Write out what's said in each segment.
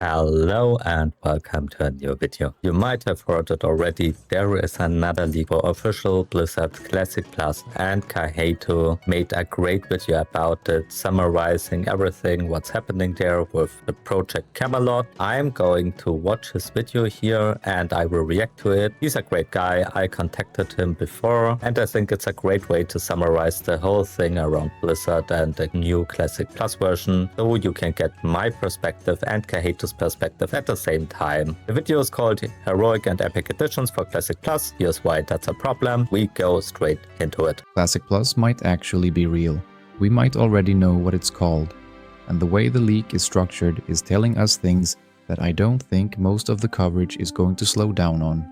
Hello and welcome to a new video. You might have heard it already, there is another leak for official Blizzard Classic Plus, and Kaheto made a great video about it, summarizing everything what's happening there with the project Camelot. I'm going to watch his video here and I will react to it. He's a great guy, I contacted him before and I think it's a great way to summarize the whole thing around Blizzard and the new Classic Plus version, so you can get my perspective and Kaheto's perspective at the same time. The video is called Heroic and Epic Editions for Classic Plus. Here's why that's a problem. We go straight into it. Classic Plus might actually be real. We might already know what it's called. And the way the leak is structured is telling us things that I don't think most of the coverage is going to slow down on.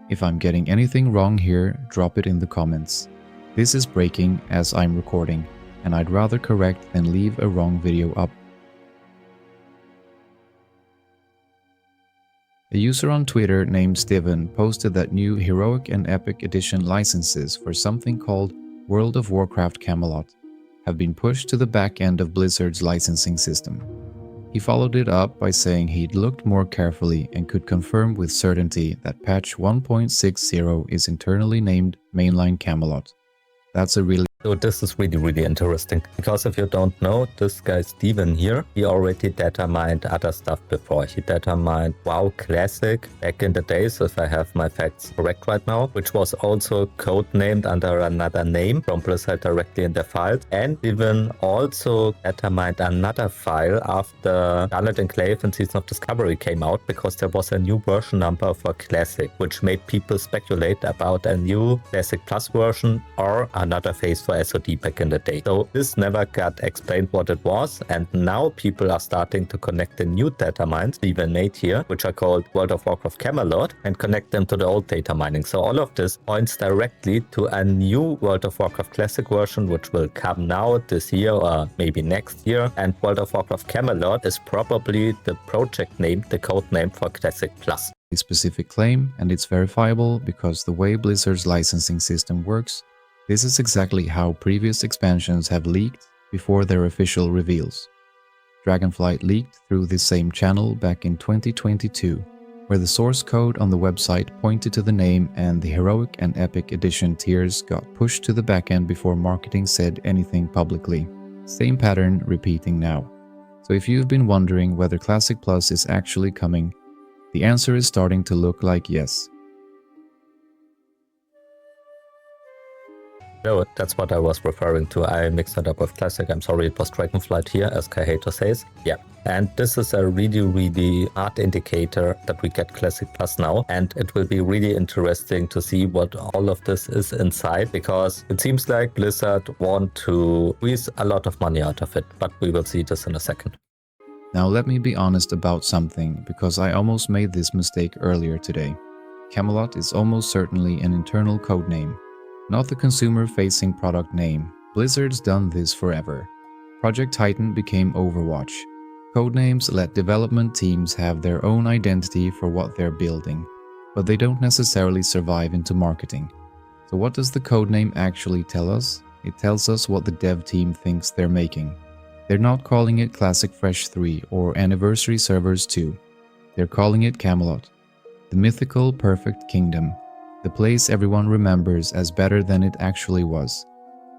If I'm getting anything wrong here, drop it in the comments. This is breaking as I'm recording, and I'd rather correct than leave a wrong video up. A user on Twitter named Steven posted that new Heroic and Epic Edition licenses for something called World of Warcraft Camelot have been pushed to the back end of Blizzard's licensing system. He followed it up by saying he'd looked more carefully and could confirm with certainty that patch 1.60 is internally named Mainline Camelot. That's a really So this is really interesting, because if you don't know, this guy Steven here, he already data mined other stuff before. He data mined WoW Classic back in the days, if I have my facts correct right now, which was also codenamed under another name from Blizzard directly in the files, and even also data mined another file after Scarlet Enclave and Season of Discovery came out, because there was a new version number for Classic, which made people speculate about a new Classic Plus version or another phase for SOD back in the day. So this never got explained what it was, and now people are starting to connect the new data mines Steven made here, which are called World of Warcraft Camelot, and connect them to the old data mining. So all of this points directly to a new World of Warcraft Classic version, which will come now this year or maybe next year, and World of Warcraft Camelot is probably the project name, the code name for Classic Plus. specific claim, and it's verifiable because the way Blizzard's licensing system works, this is exactly how previous expansions have leaked before their official reveals. Dragonflight leaked through this same channel back in 2022, where the source code on the website pointed to the name and the Heroic and Epic Edition tiers got pushed to the backend before marketing said anything publicly. Same pattern repeating now. So if you've been wondering whether Classic Plus is actually coming, the answer is starting to look like yes. No, that's what I was referring to. I mixed it up with Classic. I'm sorry, it was Dragonflight here, as Kaheto says. Yeah, and this is a really hard indicator that we get Classic Plus now. And it will be really interesting to see what all of this is inside, because it seems like Blizzard want to squeeze a lot of money out of it. But we will see this in a second. Now let me be honest about something, because I almost made this mistake earlier today. Camelot is almost certainly an internal codename, not the consumer-facing product name. Blizzard's done this forever. Project Titan became Overwatch. Codenames let development teams have their own identity for what they're building, but they don't necessarily survive into marketing. So what does the codename actually tell us? It tells us what the dev team thinks they're making. They're not calling it Classic Fresh 3 or Anniversary Servers 2. They're calling it Camelot, the mythical perfect kingdom, the place everyone remembers as better than it actually was.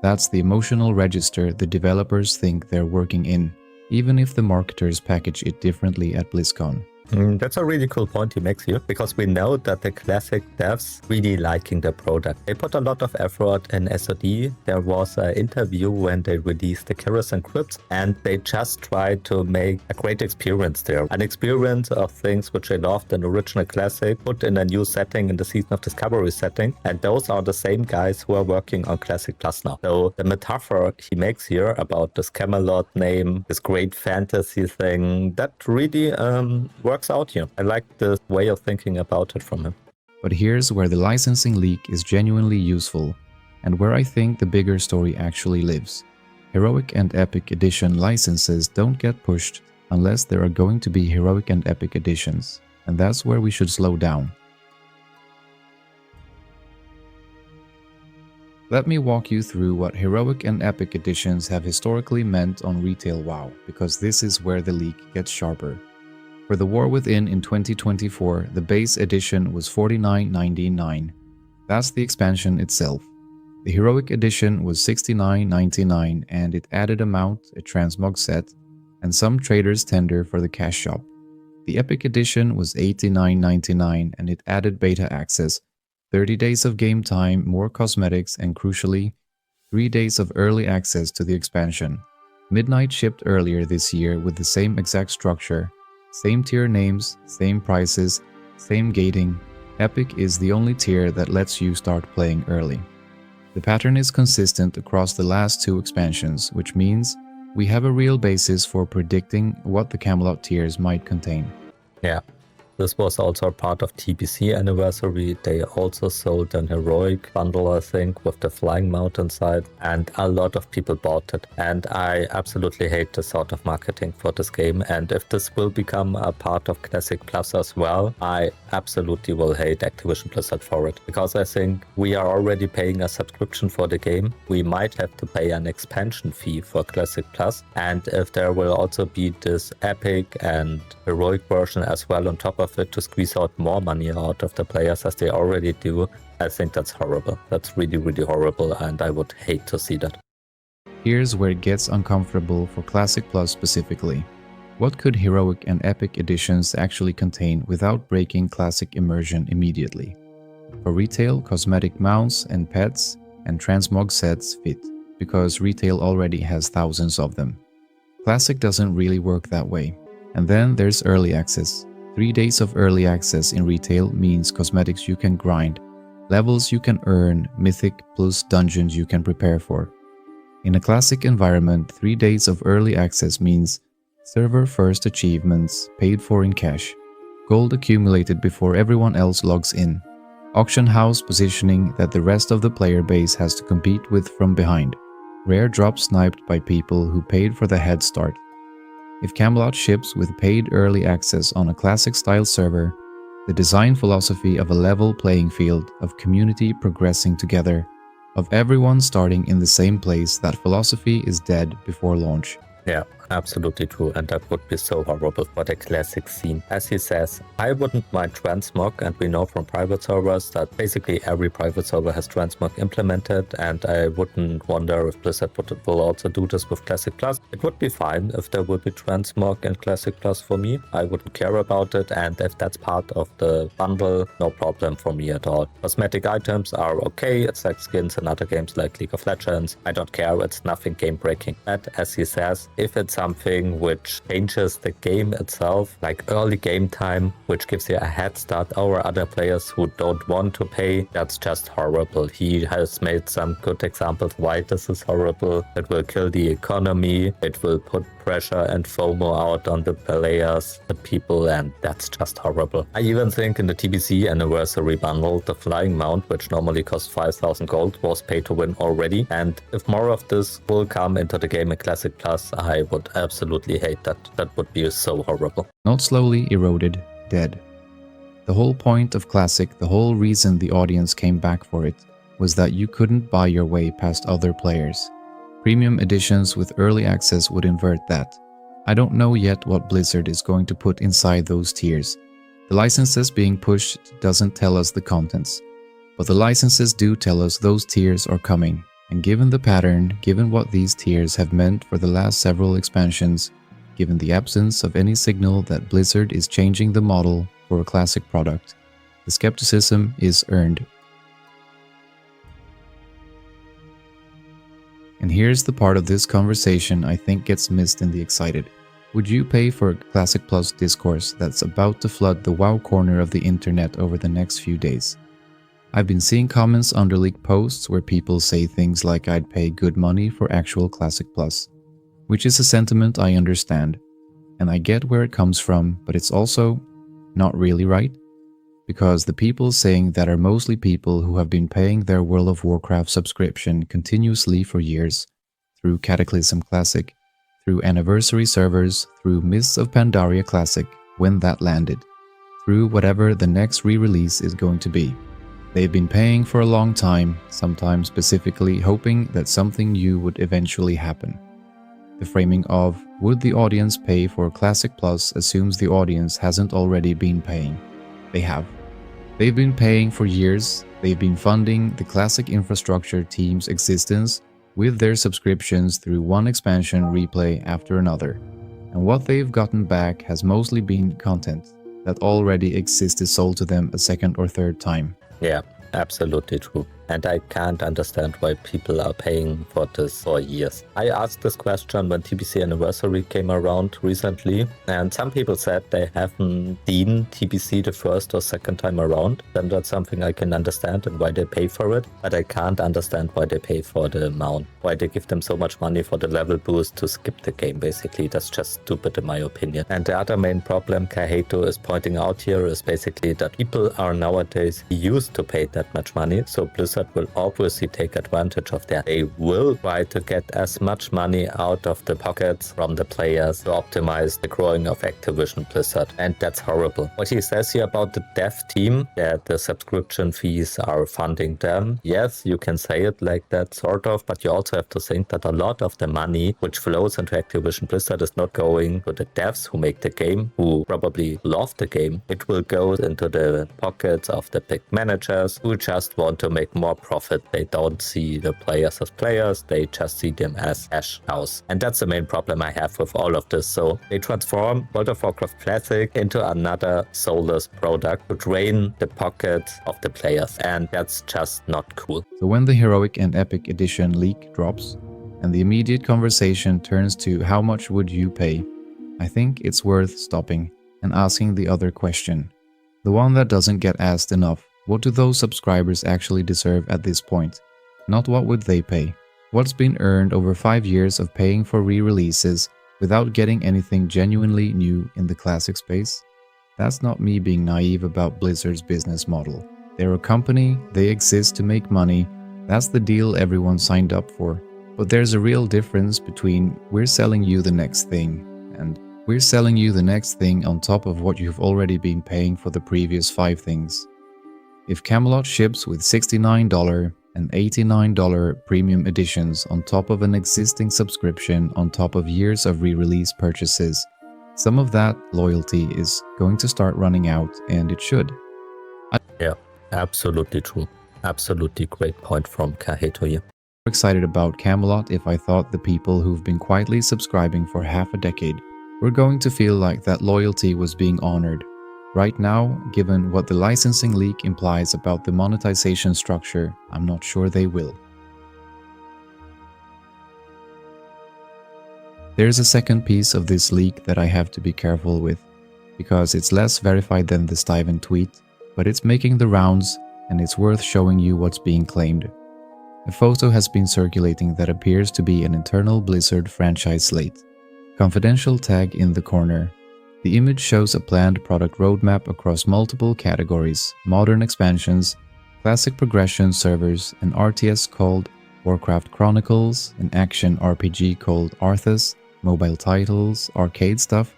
That's the emotional register the developers think they're working in, even if the marketers package it differently at BlizzCon. That's a really cool point he makes here, because we know that the Classic devs really liking the product. They put a lot of effort in SOD. There was an interview when they released the Keras and Crypts, and they just tried to make a great experience there. An experience of things which they loved in original Classic, put in a new setting, in the Season of Discovery setting, and those are the same guys who are working on Classic Plus now. So the metaphor he makes here about this Camelot name, this great fantasy thing, that really works out here. I like the way of thinking about it from him. But here's where the licensing leak is genuinely useful, and where I think the bigger story actually lives. Heroic and Epic Edition licenses don't get pushed unless there are going to be Heroic and Epic Editions, and that's where we should slow down. Let me walk you through what Heroic and Epic Editions have historically meant on retail WoW, because this is where the leak gets sharper. For the War Within in 2024, the base edition was $49.99. That's the expansion itself. The Heroic Edition was $69.99 and it added a mount, a transmog set, and some traders tender for the cash shop. The Epic Edition was $89.99 and it added beta access, 30 days of game time, more cosmetics, and crucially, 3 days of early access to the expansion. Midnight shipped earlier this year with the same exact structure, same tier names, same prices, same gating. Epic is the only tier that lets you start playing early. The pattern is consistent across the last 2 expansions, which means we have a real basis for predicting what the Camelot tiers might contain. Yeah. This was also part of TBC anniversary. They also sold an heroic bundle, I think, with the flying mount inside, and a lot of people bought it. And I absolutely hate this sort of marketing for this game. And if this will become a part of Classic Plus as well, I absolutely will hate Activision Blizzard for it. Because I think we are already paying a subscription for the game. We might have to pay an expansion fee for Classic Plus. And if there will also be this epic and heroic version as well on top of it to squeeze out more money out of the players as they already do, I think that's horrible. That's really, really horrible, and I would hate to see that. Here's where it gets uncomfortable for Classic Plus specifically. What could Heroic and Epic editions actually contain without breaking Classic immersion immediately? For retail, cosmetic mounts and pets and transmog sets fit, because retail already has thousands of them. Classic doesn't really work that way. And then there's early access. 3 days of early access in retail means cosmetics you can grind, levels you can earn, mythic plus dungeons you can prepare for. In a classic environment, 3 days of early access means server first achievements paid for in cash, gold accumulated before everyone else logs in, auction house positioning that the rest of the player base has to compete with from behind, rare drops sniped by people who paid for the head start. If Camelot ships with paid early access on a classic-style server, the design philosophy of a level playing field, of community progressing together, of everyone starting in the same place, that philosophy is dead before launch. Yeah, absolutely true, and that would be so horrible for the classic scene. As he says, I wouldn't mind transmog, and we know from private servers that basically every private server has transmog implemented, and I wouldn't wonder if Blizzard will also do this with Classic Plus. It would be fine if there would be transmog in Classic Plus for me. I wouldn't care about it, and if that's part of the bundle, no problem for me at all. Cosmetic items are okay, it's like skins in other games like League of Legends. I don't care, it's nothing game breaking. But as he says, if it's something which changes the game itself, like early game time, which gives you a head start over other players who don't want to pay, that's just horrible. He has made some good examples why this is horrible. It will kill the economy, it will put pressure and FOMO out on the players, the people, and that's just horrible. I even think in the TBC anniversary bundle, the flying mount, which normally costs 5,000 gold, was pay to win already. And if more of this will come into the game in Classic Plus, I would absolutely hate that. That would be so horrible. Not slowly eroded, dead. The whole point of Classic, the whole reason the audience came back for it, was that you couldn't buy your way past other players. Premium editions with early access would invert that. I don't know yet what Blizzard is going to put inside those tiers. The licenses being pushed doesn't tell us the contents, but the licenses do tell us those tiers are coming. And given the pattern, given what these tiers have meant for the last several expansions, given the absence of any signal that Blizzard is changing the model for a classic product, the skepticism is earned. And here's the part of this conversation I think gets missed in the excited. Would you pay for a Classic Plus discourse that's about to flood the WoW corner of the internet over the next few days? I've been seeing comments under leaked posts where people say things like I'd pay good money for actual Classic Plus, which is a sentiment I understand, and I get where it comes from, but it's also not really right, because the people saying that are mostly people who have been paying their World of Warcraft subscription continuously for years, through Cataclysm Classic, through Anniversary servers, through Mists of Pandaria Classic, when that landed, through whatever the next re-release is going to be. They've been paying for a long time, sometimes specifically hoping that something new would eventually happen. The framing of "would the audience pay for Classic Plus" assumes the audience hasn't already been paying. They have. They've been paying for years. They've been funding the Classic infrastructure team's existence with their subscriptions through one expansion replay after another. And what they've gotten back has mostly been content that already existed sold to them a second or third time. Yeah, absolutely true. And I can't understand why people are paying for this for years. I asked this question when TBC Anniversary came around recently, and some people said they haven't seen TBC the first or second time around. Then that's something I can understand and why they pay for it, but I can't understand why they pay for the amount. Why they give them so much money for the level boost to skip the game, basically. That's just stupid in my opinion. And the other main problem Kaheto is pointing out here is basically that people are nowadays used to pay that much money, so Blizzard will obviously take advantage of that. They will try to get as much money out of the pockets from the players to optimize the growing of Activision Blizzard, and that's horrible. What he says here about the dev team, that the subscription fees are funding them, yes, you can say it like that sort of, but you also have to think that a lot of the money which flows into Activision Blizzard is not going to the devs who make the game, who probably love the game. It will go into the pockets of the big managers who just want to make more profit. They don't see the players as players, they just see them as cash cows. And that's the main problem I have with all of this. So they transform World of Warcraft Classic into another soulless product to drain the pockets of the players, and that's just not cool. So when the Heroic and Epic Edition leak drops, and the immediate conversation turns to how much would you pay, I think it's worth stopping and asking the other question. The one that doesn't get asked enough. What do those subscribers actually deserve at this point? Not what would they pay. What's been earned over 5 years of paying for re-releases without getting anything genuinely new in the classic space? That's not me being naive about Blizzard's business model. They're a company, they exist to make money, that's the deal everyone signed up for. But there's a real difference between "we're selling you the next thing" and "we're selling you the next thing on top of what you've already been paying for the previous 5 things." If Camelot ships with $69 and $89 premium editions on top of an existing subscription on top of years of re-release purchases, some of that loyalty is going to start running out, and it should. Yeah, absolutely true. Absolutely great point from Kaheto here. Excited about Camelot if I thought the people who've been quietly subscribing for half a decade were going to feel like that loyalty was being honored. Right now, given what the licensing leak implies about the monetization structure, I'm not sure they will. There's a second piece of this leak that I have to be careful with, because it's less verified than the Steven tweet, but it's making the rounds and it's worth showing you what's being claimed. A photo has been circulating that appears to be an internal Blizzard franchise slate. Confidential tag in the corner. The image shows a planned product roadmap across multiple categories: modern expansions, classic progression servers, an RTS called Warcraft Chronicles, an action RPG called Arthas, mobile titles, arcade stuff,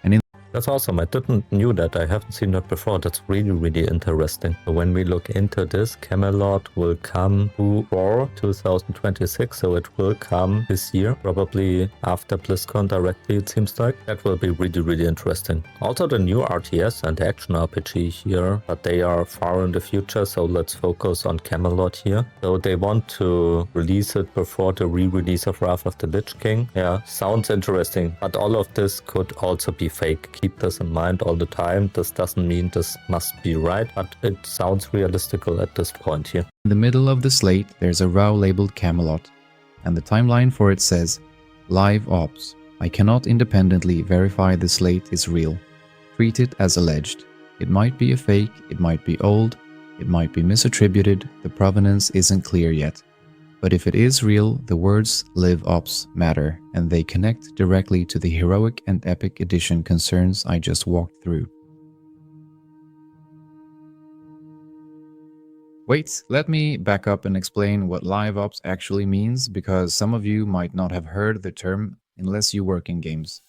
and in That's awesome. I didn't knew that. I haven't seen that before. That's really, really interesting. So when we look into this, Camelot will come for 2026. So it will come this year, probably after BlizzCon directly, it seems like. That will be really, really interesting. Also the new RTS and action RPG here, but they are far in the future. So let's focus on Camelot here. So they want to release it before the re-release of Wrath of the Lich King. Yeah, sounds interesting. But all of this could also be fake. Keep this in mind all the time. This doesn't mean this must be right, but it sounds realistical at this point here. the middle of the slate, there's a row labeled Camelot, and the timeline for it says, Live Ops. I cannot independently verify the slate is real. Treat it as alleged. It might be a fake, it might be old, it might be misattributed, the provenance isn't clear yet. But if it is real, the words Live Ops matter, and they connect directly to the Heroic and Epic Edition concerns I just walked through. Wait, let me back up and explain what Live Ops actually means, because some of you might not have heard the term unless you work in games.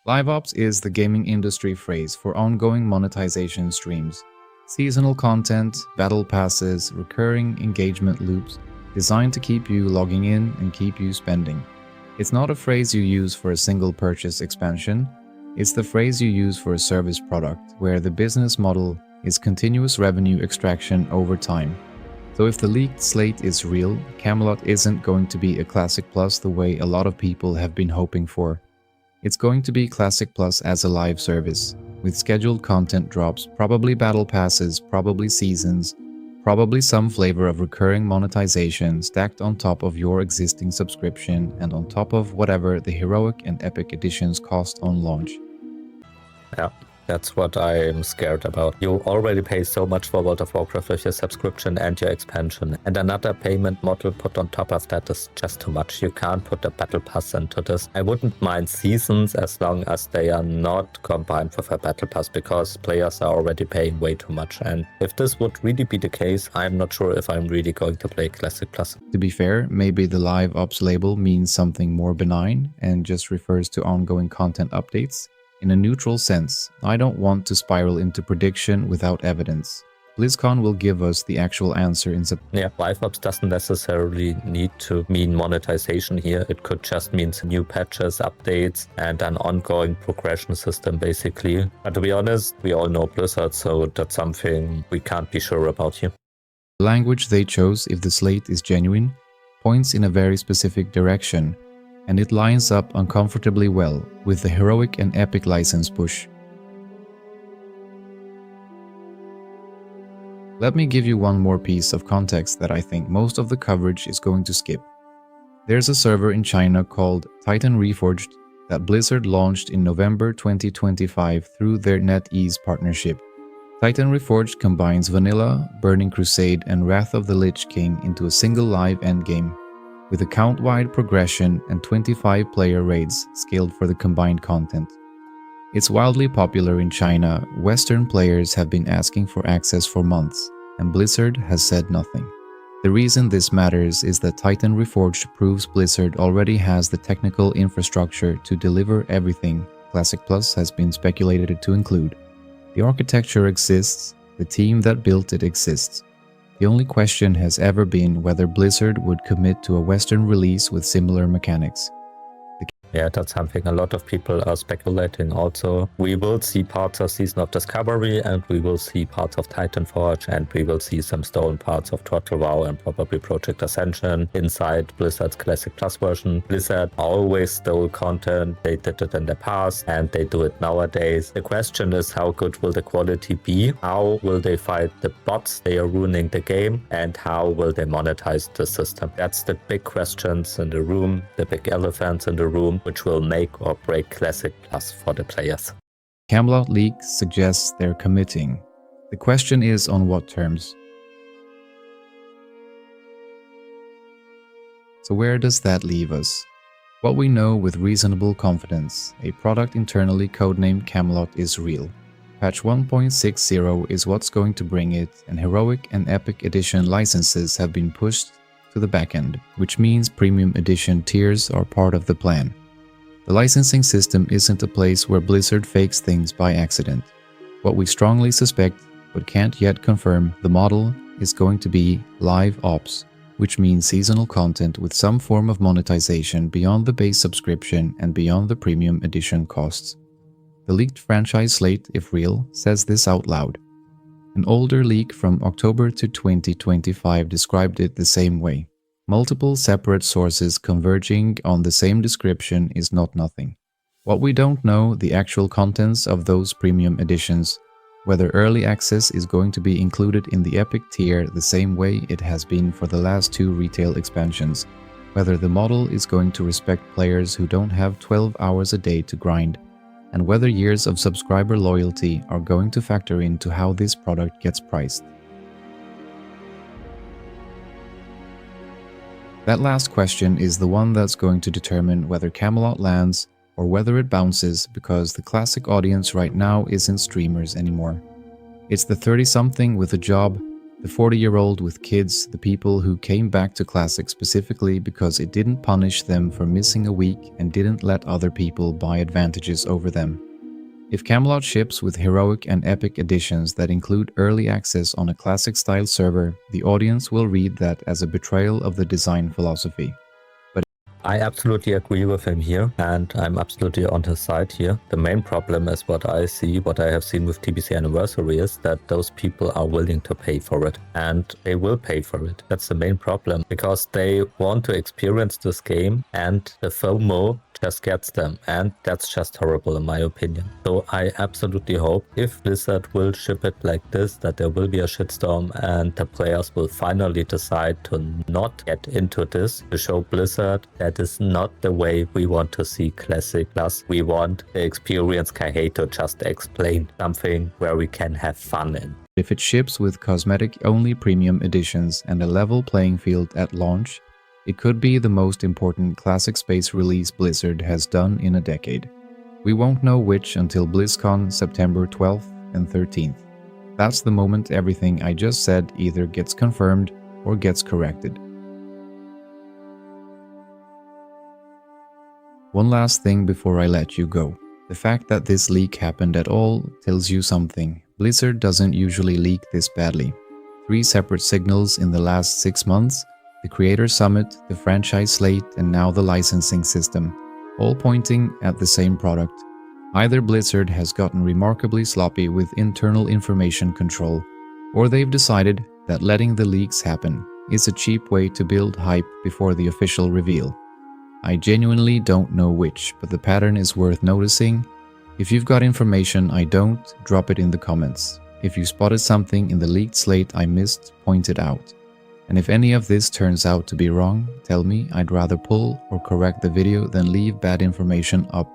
Live Ops is the gaming industry phrase for ongoing monetization streams. Seasonal content, battle passes, recurring engagement loops, designed to keep you logging in and keep you spending. It's not a phrase you use for a single purchase expansion, it's the phrase you use for a service product where the business model is continuous revenue extraction over time. So if the leaked slate is real, Camelot isn't going to be a Classic Plus the way a lot of people have been hoping for. It's going to be Classic Plus as a live service, with scheduled content drops, probably battle passes, probably seasons, probably some flavor of recurring monetization stacked on top of your existing subscription and on top of whatever the Heroic and Epic editions cost on launch. Yeah, that's what I'm scared about. You already pay so much for World of Warcraft with your subscription and your expansion, and another payment model put on top of that is just too much. You can't put a battle pass into this. I wouldn't mind seasons as long as they are not combined with a battle pass, because players are already paying way too much. And if this would really be the case, I'm not sure if I'm really going to play Classic Plus. To be fair, maybe the Live Ops label means something more benign and just refers to ongoing content updates. In a neutral sense, I don't want to spiral into prediction without evidence. BlizzCon will give us the actual answer in September. Yeah, Live Ops doesn't necessarily need to mean monetization here. It could just mean some new patches, updates, and an ongoing progression system, basically. But to be honest, we all know Blizzard, so that's something we can't be sure about here. The language they chose, if the slate is genuine, points in a very specific direction, and it lines up uncomfortably well with the Heroic and Epic license push. Let me give you one more piece of context that I think most of the coverage is going to skip. There's a server in China called Titan Reforged that Blizzard launched in November 2025 through their NetEase partnership. Titan Reforged combines Vanilla, Burning Crusade, and Wrath of the Lich King into a single live endgame, with account-wide progression and 25 player raids scaled for the combined content. It's wildly popular in China. Western players have been asking for access for months, and Blizzard has said nothing. The reason this matters is that Titan Reforged proves Blizzard already has the technical infrastructure to deliver everything Classic Plus has been speculated to include. The architecture exists, the team that built it exists. The only question has ever been whether Blizzard would commit to a Western release with similar mechanics. Yeah, that's something a lot of people are speculating also. We will see parts of Season of Discovery, and we will see parts of Titanforge, and we will see some stolen parts of Total WoW and probably Project Ascension inside Blizzard's Classic Plus version. Blizzard always stole content. They did it in the past, and they do it nowadays. The question is, how good will the quality be? How will they fight the bots they are ruining the game? And how will they monetize the system? That's the big questions in the room, the big elephants in the room, which will make or break Classic Plus for the players. Camelot leak suggests they're committing. The question is on what terms? So where does that leave us? What we know with reasonable confidence, a product internally codenamed Camelot is real. Patch 1.60 is what's going to bring it, and Heroic and Epic Edition licenses have been pushed to the backend, which means Premium Edition tiers are part of the plan. The licensing system isn't a place where Blizzard fakes things by accident. What we strongly suspect, but can't yet confirm, the model is going to be live ops, which means seasonal content with some form of monetization beyond the base subscription and beyond the Premium Edition costs. The leaked franchise slate, if real, says this out loud. An older leak from October to 2025 described it the same way. Multiple separate sources converging on the same description is not nothing. What we don't know, the actual contents of those premium editions, whether early access is going to be included in the Epic tier the same way it has been for the last two retail expansions, whether the model is going to respect players who don't have 12 hours a day to grind, and whether years of subscriber loyalty are going to factor into how this product gets priced. That last question is the one that's going to determine whether Camelot lands or whether it bounces, because the classic audience right now isn't streamers anymore. It's the 30-something with a job, the 40-year-old with kids, the people who came back to Classic specifically because it didn't punish them for missing a week and didn't let other people buy advantages over them. If Camelot ships with Heroic and Epic editions that include early access on a Classic-style server, the audience will read that as a betrayal of the design philosophy. I absolutely agree with him here, and I'm absolutely on his side here. The main problem is what I see, what I have seen with TBC Anniversary is that those people are willing to pay for it, and they will pay for it. That's the main problem, because they want to experience this game, and the FOMO just gets them, and that's just horrible in my opinion. So I absolutely hope if Blizzard will ship it like this, that there will be a shitstorm and the players will finally decide to not get into this, to show Blizzard that is not the way we want to see Classic. Plus, we want the experienced Kaihei to just explain something where we can have fun in. If it ships with cosmetic-only premium editions and a level playing field at launch, it could be the most important Classic Space release Blizzard has done in a decade. We won't know which until BlizzCon September 12th and 13th. That's the moment everything I just said either gets confirmed or gets corrected. One last thing before I let you go. The fact that this leak happened at all tells you something. Blizzard doesn't usually leak this badly. 3 separate signals in the last 6 months, the Creator Summit, the franchise slate, and now the licensing system, all pointing at the same product. Either Blizzard has gotten remarkably sloppy with internal information control, or they've decided that letting the leaks happen is a cheap way to build hype before the official reveal. I genuinely don't know which, but the pattern is worth noticing. If you've got information I don't, drop it in the comments. If you spotted something in the leaked slate I missed, point it out. And if any of this turns out to be wrong, tell me. I'd rather pull or correct the video than leave bad information up.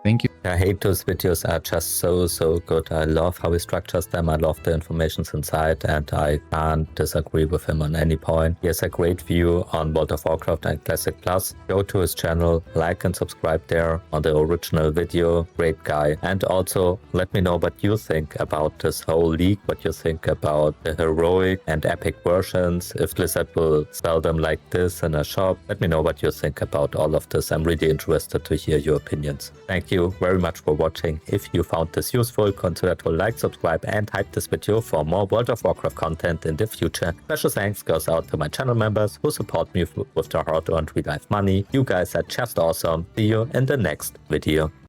Thank you. I hate those videos are just so good. I love how he structures them. I love the informations inside, and I can't disagree with him on any point. He has a great view on World of Warcraft and Classic Plus. Go to his channel, like and subscribe there on the original video. Great guy. And also let me know what you think about this whole leak, what you think about the heroic and epic versions, if Blizzard will sell them like this in a shop. Let me know what you think about all of this. I'm really interested to hear your opinions. Thank you very much for watching. If you found this useful, consider to like, subscribe and hype this video for more World of Warcraft content in the future. Special thanks goes out to my channel members who support me with their hard-earned real-life money. You guys are just awesome. See you in the next video.